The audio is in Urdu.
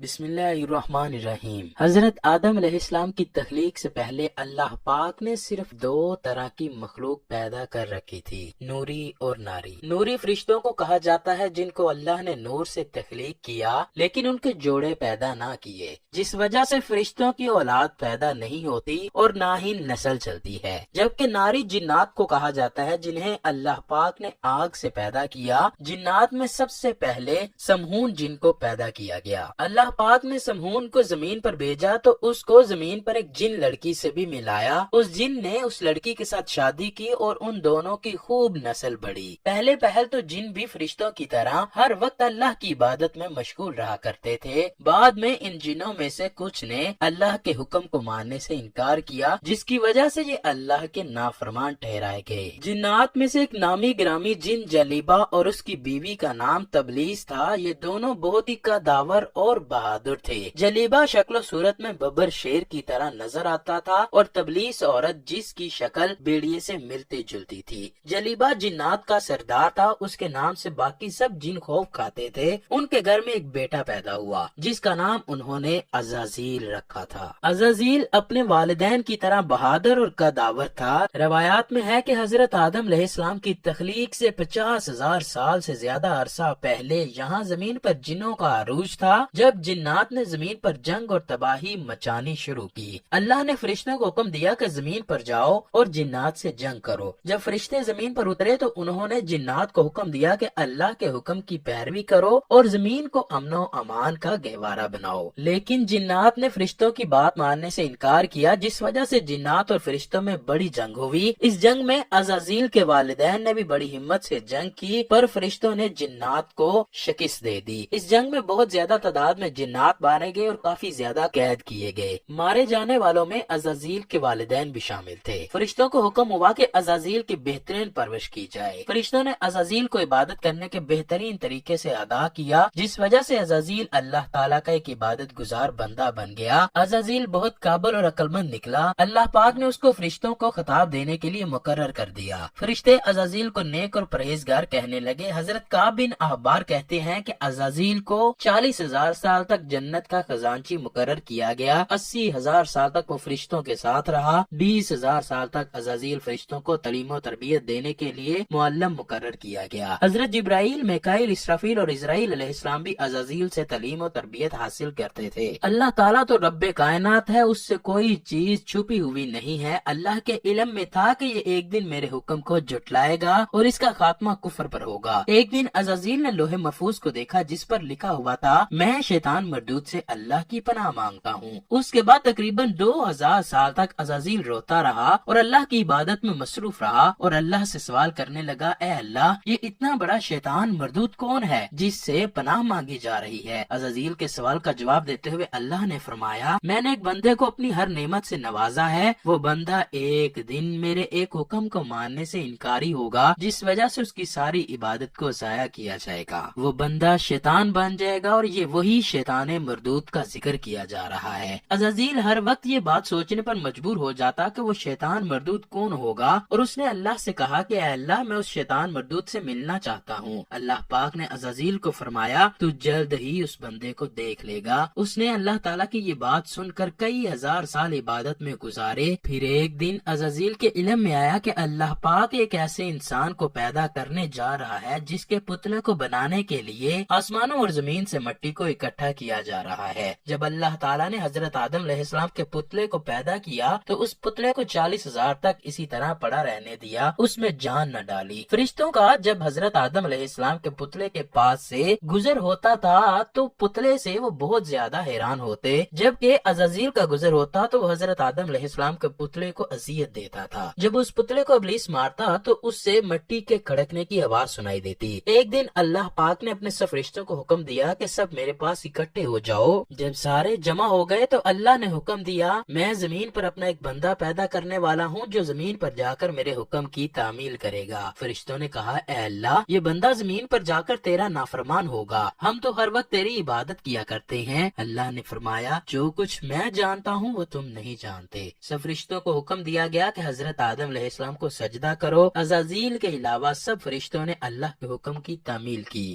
بسم اللہ الرحمن الرحیم۔ حضرت آدم علیہ السلام کی تخلیق سے پہلے اللہ پاک نے صرف دو طرح کی مخلوق پیدا کر رکھی تھی، نوری اور ناری۔ نوری فرشتوں کو کہا جاتا ہے جن کو اللہ نے نور سے تخلیق کیا لیکن ان کے جوڑے پیدا نہ کیے، جس وجہ سے فرشتوں کی اولاد پیدا نہیں ہوتی اور نہ ہی نسل چلتی ہے۔ جبکہ ناری جنات کو کہا جاتا ہے جنہیں اللہ پاک نے آگ سے پیدا کیا۔ جنات میں سب سے پہلے سمہون جن کو پیدا کیا گیا۔ اللہ پاک نے سمہون کو زمین پر بھیجا تو اس کو زمین پر ایک جن لڑکی سے بھی ملایا۔ اس جن نے اس لڑکی کے ساتھ شادی کی اور ان دونوں کی خوب نسل بڑھی۔ پہلے تو جن بھی فرشتوں کی طرح ہر وقت اللہ کی عبادت میں مشغول رہا کرتے تھے۔ بعد میں ان جنوں میں سے کچھ نے اللہ کے حکم کو ماننے سے انکار کیا، جس کی وجہ سے یہ اللہ کے نافرمان ٹھہرائے گئے۔ جنات میں سے ایک نامی گرامی جن جلیبہ اور اس کی بیوی کا نام تبلیس تھا۔ یہ دونوں بہت ہی قداور اور بہادر تھے۔ جلیبہ شکل و صورت میں ببر شیر کی طرح نظر آتا تھا اور تبلیس عورت جس کی شکل بیڑیے سے ملتی جلتی تھی۔ جلیبہ جنات کا سردار تھا، اس کے نام سے باقی سب جن خوف کھاتے تھے۔ ان کے گھر میں ایک بیٹا پیدا ہوا جس کا نام انہوں نے عزازیل رکھا تھا۔ عزازیل اپنے والدین کی طرح بہادر اور قداور تھا۔ روایات میں ہے کہ حضرت آدم علیہ السلام کی تخلیق سے 50,000 سال سے زیادہ عرصہ پہلے یہاں زمین پر جنوں کا عروج تھا، جب جنات نے زمین پر جنگ اور تباہی مچانی شروع کی۔ اللہ نے فرشتوں کو حکم دیا کہ زمین پر جاؤ اور جنات سے جنگ کرو۔ جب فرشتے زمین پر اترے تو انہوں نے جنات کو حکم دیا کہ اللہ کے حکم کی پیروی کرو اور زمین کو امن و امان کا گہوارہ بناؤ۔ لیکن جنات نے فرشتوں کی بات ماننے سے انکار کیا، جس وجہ سے جنات اور فرشتوں میں بڑی جنگ ہوئی۔ اس جنگ میں عزازیل کے والدین نے بھی بڑی ہمت سے جنگ کی، پر فرشتوں نے جنات کو شکست دے دی۔ اس جنگ میں بہت زیادہ تعداد میں جنات مارے گئے اور کافی زیادہ قید کیے گئے۔ مارے جانے والوں میں عزازیل کے والدین بھی شامل تھے۔ فرشتوں کو حکم ہوا کہ عزازیل کی بہترین پرورش کی جائے۔ فرشتوں نے عزازیل کو عبادت کرنے کے بہترین طریقے سے ادا کیا، جس وجہ سے عزازیل اللہ تعالیٰ کا ایک عبادت گزار بندہ بن گیا۔ عزازیل بہت قابل اور عقل مند نکلا۔ اللہ پاک نے اس کو فرشتوں کو خطاب دینے کے لیے مقرر کر دیا۔ فرشتے عزازیل کو نیک اور پرہیزگار کہنے لگے۔ حضرت کعب بن احبار کہتے ہیں کہ عزازیل کو 40,000 سال تک جنت کا خزانچی مقرر کیا گیا۔ 80,000 سال تک وہ فرشتوں کے ساتھ رہا۔ 20,000 سال تک عزازیل فرشتوں کو تعلیم و تربیت دینے کے لیے معلم مقرر کیا گیا۔ حضرت جبرائیل، میکائیل، اسرافیل اور اسرائیل علیہ السلام بھی عزازیل سے تعلیم و تربیت حاصل کرتے تھے۔ اللہ تعالیٰ تو رب کائنات ہے، اس سے کوئی چیز چھپی ہوئی نہیں ہے۔ اللہ کے علم میں تھا کہ یہ ایک دن میرے حکم کو جھٹلائے گا اور اس کا خاتمہ کفر پر ہوگا۔ ایک دن عزازیل نے لوح محفوظ کو دیکھا جس پر لکھا ہوا تھا، میں شیطان مردود سے اللہ کی پناہ مانگتا ہوں۔ اس کے بعد تقریباً 2000 سال تک عزازیل روتا رہا اور اللہ کی عبادت میں مصروف رہا اور اللہ سے سوال کرنے لگا، اے اللہ، یہ اتنا بڑا شیطان مردود کون ہے جس سے پناہ مانگی جا رہی ہے؟ عزازیل کے سوال کا جواب دیتے ہوئے اللہ نے فرمایا، میں نے ایک بندے کو اپنی ہر نعمت سے نوازا ہے، وہ بندہ ایک دن میرے ایک حکم کو ماننے سے انکاری ہوگا جس وجہ سے اس کی ساری عبادت کو ضائع کیا جائے گا، وہ بندہ شیطان بن جائے گا اور یہ وہی شیطان مردود کا ذکر کیا جا رہا ہے۔ عزازیل ہر وقت یہ بات سوچنے پر مجبور ہو جاتا کہ وہ شیطان مردود کون ہوگا، اور اس نے اللہ سے کہا کہ اے اللہ، میں اس شیطان مردود سے ملنا چاہتا ہوں۔ اللہ پاک نے عزازیل کو فرمایا، تو جلد ہی اس بندے کو دیکھ لے گا۔ اس نے اللہ تعالیٰ کی یہ بات سن کر کئی ہزار سال عبادت میں گزارے۔ پھر ایک دن عزازیل کے علم میں آیا کہ اللہ پاک ایک ایسے انسان کو پیدا کرنے جا رہا ہے جس کے پتلے کو بنانے کے لیے آسمانوں اور زمین سے مٹی کو اکٹھا کیا جا رہا ہے۔ جب اللہ تعالیٰ نے حضرت آدم علیہ السلام کے پتلے کو پیدا کیا تو اس پتلے کو 40,000 تک اسی طرح پڑا رہنے دیا، اس میں جان نہ ڈالی۔ فرشتوں کا جب حضرت آدم علیہ السلام کے پتلے کے پاس سے گزر ہوتا تھا تو پتلے سے وہ بہت زیادہ حیران ہوتے، جبکہ عزازیل کا گزر ہوتا تو وہ حضرت آدم علیہ السلام کے پتلے کو اذیت دیتا تھا۔ جب اس پتلے کو ابلیس مارتا تو اس سے مٹی کے کھڑکنے کی آواز سنائی دیتی۔ ایک دن اللہ پاک نے اپنے سب فرشتوں کو حکم دیا کہ سب میرے پاس اکٹھے ہو جاؤ۔ جب سارے جمع ہو گئے تو اللہ نے حکم دیا، میں زمین پر اپنا ایک بندہ پیدا کرنے والا ہوں جو زمین پر جا کر میرے حکم کی تعمیل کرے گا۔ فرشتوں نے کہا، اے اللہ، یہ بندہ زمین پر جا کر تیرا نافرمان ہوگا، ہم تو ہر وقت تیری عبادت کیا کرتے ہیں۔ اللہ نے فرمایا، جو کچھ میں جانتا ہوں وہ تم نہیں جانتے۔ سب فرشتوں کو حکم دیا گیا کہ حضرت آدم علیہ السلام کو سجدہ کرو۔ عزازیل کے علاوہ سب فرشتوں نے اللہ کے حکم کی تعمیل کی۔